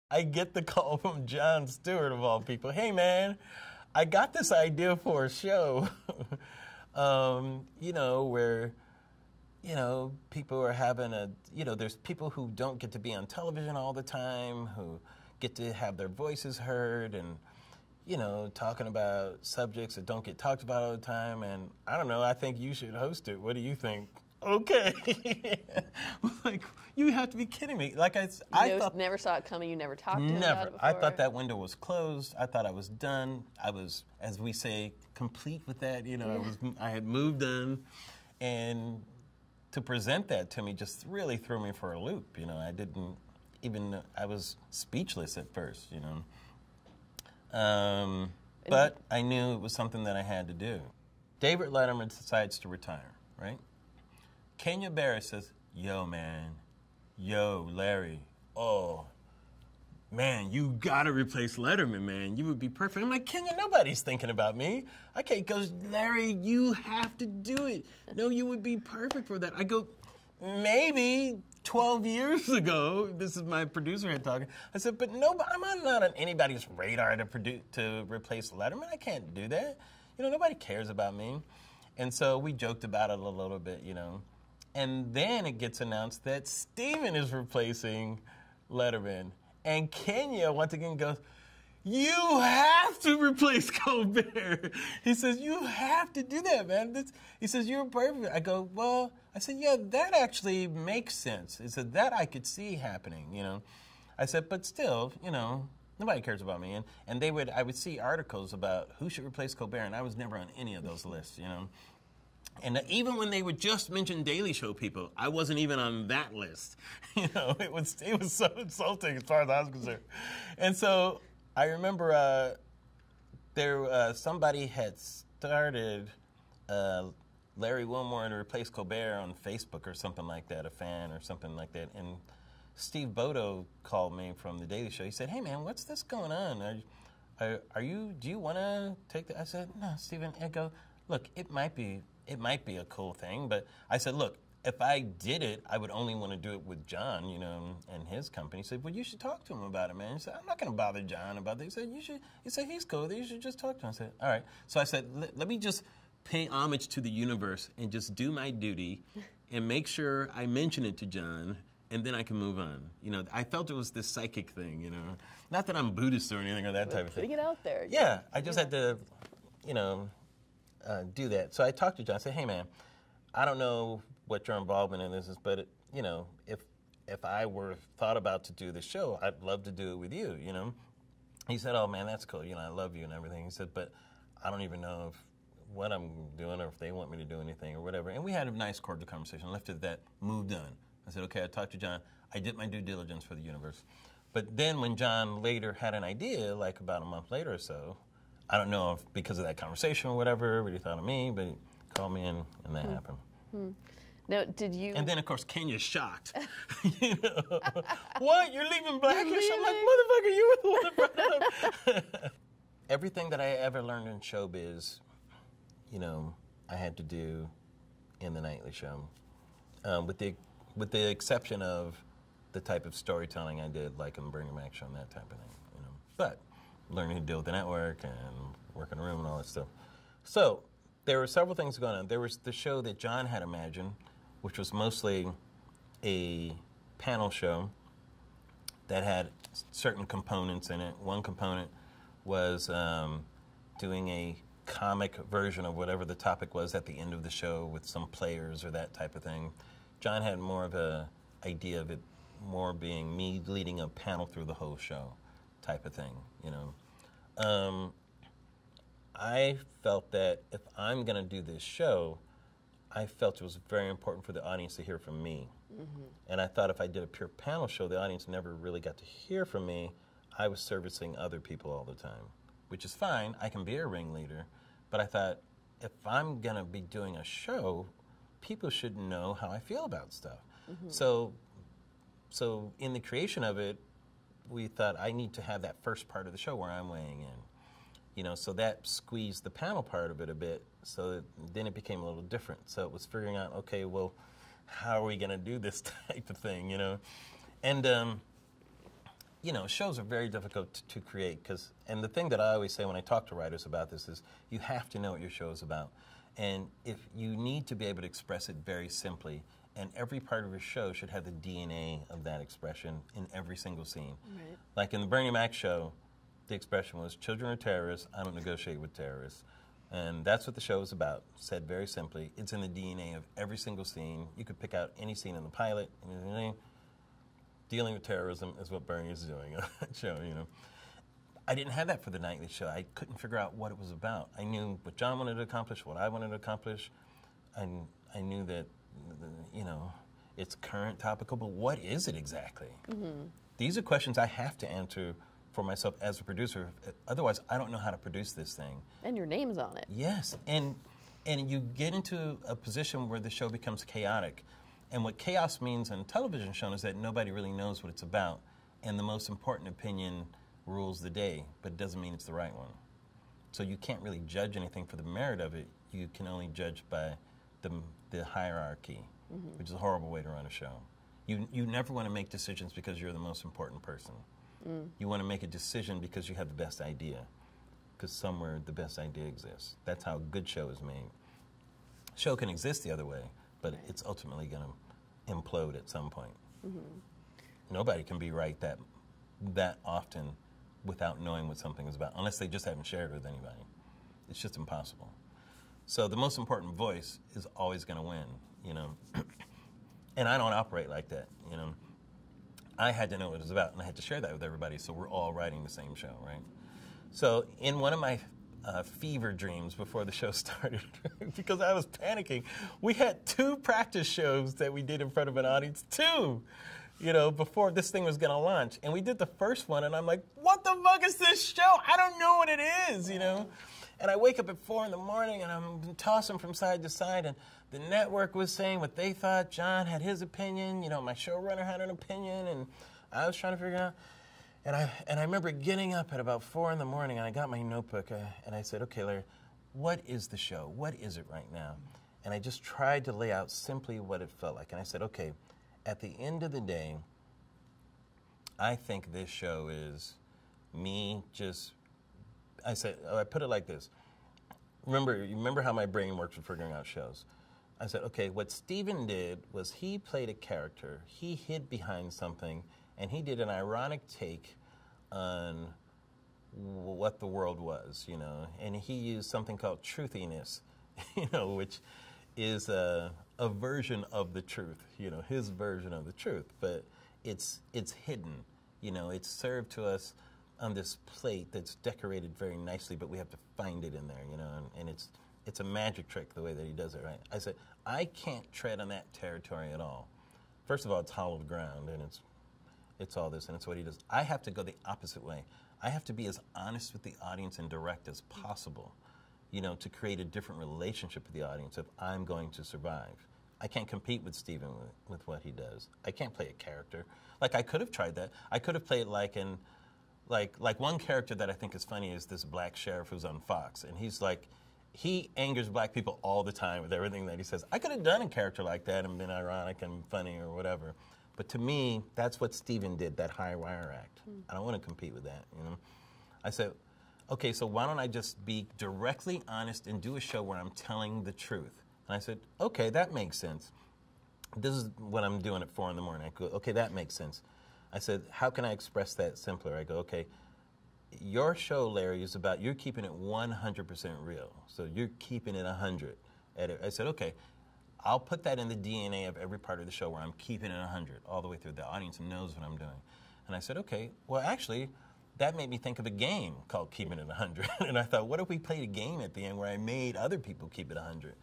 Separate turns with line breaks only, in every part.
I get the call from Jon Stewart, of all people. Hey, man, I got this idea for a show, where, people are having there's people who don't get to be on television all the time, who get to have their voices heard and, talking about subjects that don't get talked about all the time. And I don't know, I think you should host it. What do you think? Okay. Like, you have to be kidding me. Like, I thought,
never saw it coming. You never talked to him
never.
about it before.
I thought that window was closed. I thought I was done. I was, as we say, complete with that. I had moved on, and to present that to me just really threw me for a loop. I didn't even. I was speechless at first. But I knew it was something that I had to do. David Letterman decides to retire, right? Kenya Barris says, yo, man, Larry, oh, man, you gotta replace Letterman, man. You would be perfect. I'm like, Kenya, nobody's thinking about me. Okay, goes, Larry, you have to do it. No, you would be perfect for that. I go, maybe 12 years ago, this is my producer had talking. I said, but no, I'm not on anybody's radar to replace Letterman. I can't do that. Nobody cares about me. And so we joked about it a little bit, And then it gets announced that Steven is replacing Letterman. And Kenya once again goes, you have to replace Colbert. He says, you have to do that, man. He says, you're perfect. I go, well, I said, yeah, that actually makes sense. He said, that I could see happening, I said, but still, nobody cares about me. And I would see articles about who should replace Colbert, and I was never on any of those lists, And even when they would just mention Daily Show people, I wasn't even on that list. It was so insulting as far as I was concerned. And so I remember somebody had started Larry Wilmore to replace Colbert on Facebook or something like that, a fan or something like that. And Steve Bodo called me from the Daily Show. He said, hey, man, what's this going on? Do you want to take that? I said, no, Steven. I go, look, it might be a cool thing, but I said, look, if I did it, I would only want to do it with Jon, and his company. He said, well, you should talk to him about it, man. He said, I'm not going to bother Jon about this. He said, he's cool. You should just talk to him. I said, all right. So I said, let me just pay homage to the universe and just do my duty and make sure I mention it to Jon, and then I can move on. I felt it was this psychic thing, Not that I'm Buddhist or anything or that type of thing.
Putting it out there.
Yeah, I just had to, do that. So I talked to Jon. I said, hey, man, I don't know what your involvement in this is, but, if I were thought about to do the show, I'd love to do it with you, He said, oh, man, that's cool. I love you and everything. He said, but I don't even know what I'm doing or if they want me to do anything or whatever. And we had a nice, cordial conversation. Left it at that, moved on. I said, okay, I talked to Jon. I did my due diligence for the universe. But then when Jon later had an idea, like about a month later or so, I don't know if because of that conversation or whatever, what he thought of me, but he called me and that happened.
Now, did you...
And then, of course, Kenya's shocked. What? You're leaving Blackish? I'm like, motherfucker, you were the one that brought it up. Everything that I ever learned in showbiz, I had to do in the nightly show, with the exception of the type of storytelling I did, like in the Bernie Mac show and that type of thing, But learning to deal with the network and work in a room and all that stuff. So there were several things going on. There was the show that Jon had imagined, which was mostly a panel show that had certain components in it. One component was doing a comic version of whatever the topic was at the end of the show with some players or that type of thing. Jon had more of a idea of it more being me leading a panel through the whole show type of thing, I felt that if I'm going to do this show, I felt it was very important for the audience to hear from me. Mm-hmm. And I thought if I did a pure panel show, the audience never really got to hear from me. I was servicing other people all the time, which is fine. I can be a ringleader. But I thought, if I'm going to be doing a show, people should know how I feel about stuff. Mm-hmm. So in the creation of it, we thought I need to have that first part of the show where I'm weighing in. So that squeezed the panel part of it a bit, so then it became a little different. So it was figuring out, okay, well, how are we going to do this type of thing, And, you know, shows are very difficult to create and the thing that I always say when I talk to writers about this is you have to know what your show is about. And if you need to be able to express it very simply, and every part of your show should have the DNA of that expression in every single scene.
Right.
Like in the Bernie Mac show, the expression was, children are terrorists, I don't negotiate with terrorists. And that's what the show is about, said very simply. It's in the DNA of every single scene. You could pick out any scene in the pilot, dealing with terrorism is what Bernie is doing on that show, you know. I didn't have that for the nightly show. I couldn't figure out what it was about. I knew what John wanted to accomplish, what I wanted to accomplish, and I knew that, you know, it's current, topical, but what is it exactly? Mm-hmm. These are questions I have to answer for myself as a producer. Otherwise, I don't know how to produce this thing.
And your name's on it.
Yes, and you get into a position where the show becomes chaotic. And what chaos means in a television show is that nobody really knows what it's about, and the most important opinion rules the day, but it doesn't mean it's the right one. So you can't really judge anything for the merit of it. You can only judge by the hierarchy, mm-hmm. which is a horrible way to run a show. You never want to make decisions because you're the most important person. Mm. You want to make a decision because you have the best idea, because somewhere the best idea exists. That's how a good show is made. Show can exist the other way, but right. It's ultimately going to implode at some point. Mm-hmm. Nobody can be right that often without knowing what something is about, unless they just haven't shared it with anybody. It's just impossible. So the most important voice is always going to win, you know. And I don't operate like that, you know. I had to know what it was about, and I had to share that with everybody, so we're all writing the same show, right? So in one of my fever dreams before the show started, because I was panicking, we had 2 practice shows that we did in front of an audience, 2, you know, before this thing was going to launch. And we did the first one, and I'm like, what the fuck is this show? I don't know what it is, you know? And I wake up at 4 in the morning, and I'm tossing from side to side, and the network was saying what they thought. John had his opinion. You know, my showrunner had an opinion, and I was trying to figure it out. And I remember getting up at about 4 in the morning, and I got my notebook, and I said, okay, Larry, what is the show? What is it right now? And I just tried to lay out simply what it felt like. And I said, okay, at the end of the day, I think this show is me just... I said, I put it like this. Remember how my brain works with figuring out shows. I said, okay, what Steven did was he played a character. He hid behind something, and he did an ironic take on what the world was, you know. And he used something called truthiness, you know, which is a version of the truth, you know, his version of the truth. But it's hidden, you know. It's served to us on this plate that's decorated very nicely, but we have to find it in there, you know, and it's a magic trick the way that he does it, right? I said, I can't tread on that territory at all. First of all, it's hollowed ground, and it's all this, and it's what he does. I have to go the opposite way. I have to be as honest with the audience and direct as possible, you know, to create a different relationship with the audience if I'm going to survive. I can't compete with Steven with what he does. I can't play a character. Like, I could have tried that. I could have played like one character that I think is funny is this black sheriff who's on Fox, and he's like, he angers black people all the time with everything that he says. I could have done a character like that and been ironic and funny or whatever. But to me, that's what Steven did, that high wire act. I don't want to compete with that, you know. I said, okay, so why don't I just be directly honest and do a show where I'm telling the truth? And I said, okay, that makes sense. This is what I'm doing at 4 in the morning. I go, okay, that makes sense. I said, how can I express that simpler? I go, okay, your show, Larry, is about you're keeping it 100% real. So you're keeping it 100. I said, okay, I'll put that in the DNA of every part of the show where I'm keeping it 100 all the way through. The audience knows what I'm doing. And I said, okay, well, actually, that made me think of a game called Keeping It 100. And I thought, what if we played a game at the end where I made other people keep it 100?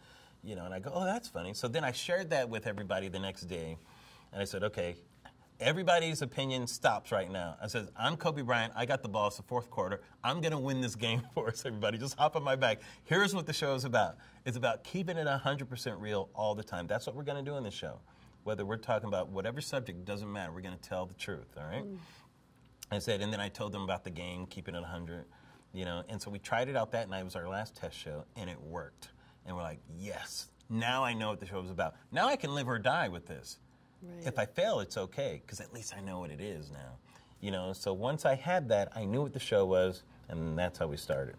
You know, and I go, oh, that's funny. So then I shared that with everybody the next day. And I said, okay, everybody's opinion stops right now. I said, I'm Kobe Bryant. I got the ball. It's the 4th quarter. I'm going to win this game for us, everybody. Just hop on my back. Here's what the show is about. It's about keeping it 100% real all the time. That's what we're going to do in this show. Whether we're talking about whatever subject, doesn't matter. We're going to tell the truth, all right? I said, and then I told them about the game, keeping it 100, you know. And so we tried it out that night. It was our last test show, and it worked. And we're like, yes, now I know what the show is about. Now I can live or die with this. Right. If I fail, it's okay, because at least I know what it is now. So once I had that, I knew what the show was, and that's how we started.